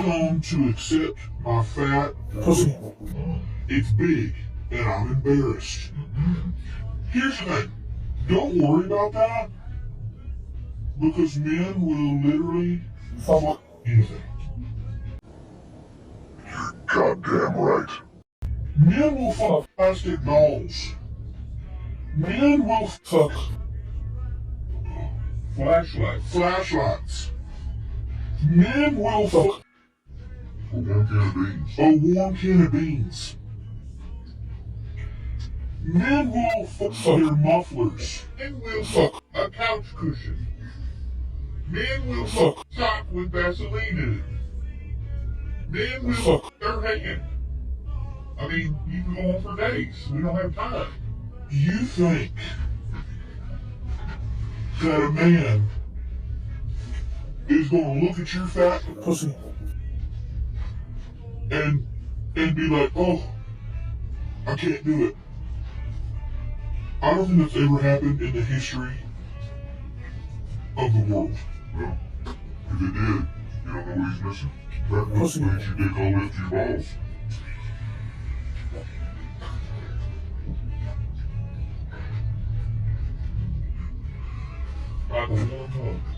come to accept my fat pussy. it's big, and I'm embarrassed. Here's the thing. Don't worry about that, because men will literally Fuck anything. Goddamn right. Men will fuck plastic dolls. Men will fuck flashlights. Men will fuck A warm can of beans. a warm can of beans. Men will fuck their mufflers. Men will fuck a couch cushion. Men will fuck sock with Vaseline in it. Men will fuck their hand. I mean, you can go on for days. We don't have time. You think that a man is going to look at your fat pussy. and be like, oh, I can't do it. I don't think that's ever happened in the history of the world. Well, if it did, you don't know what he's missing. That Pussy. makes you dig all into your balls. Like a warm hug.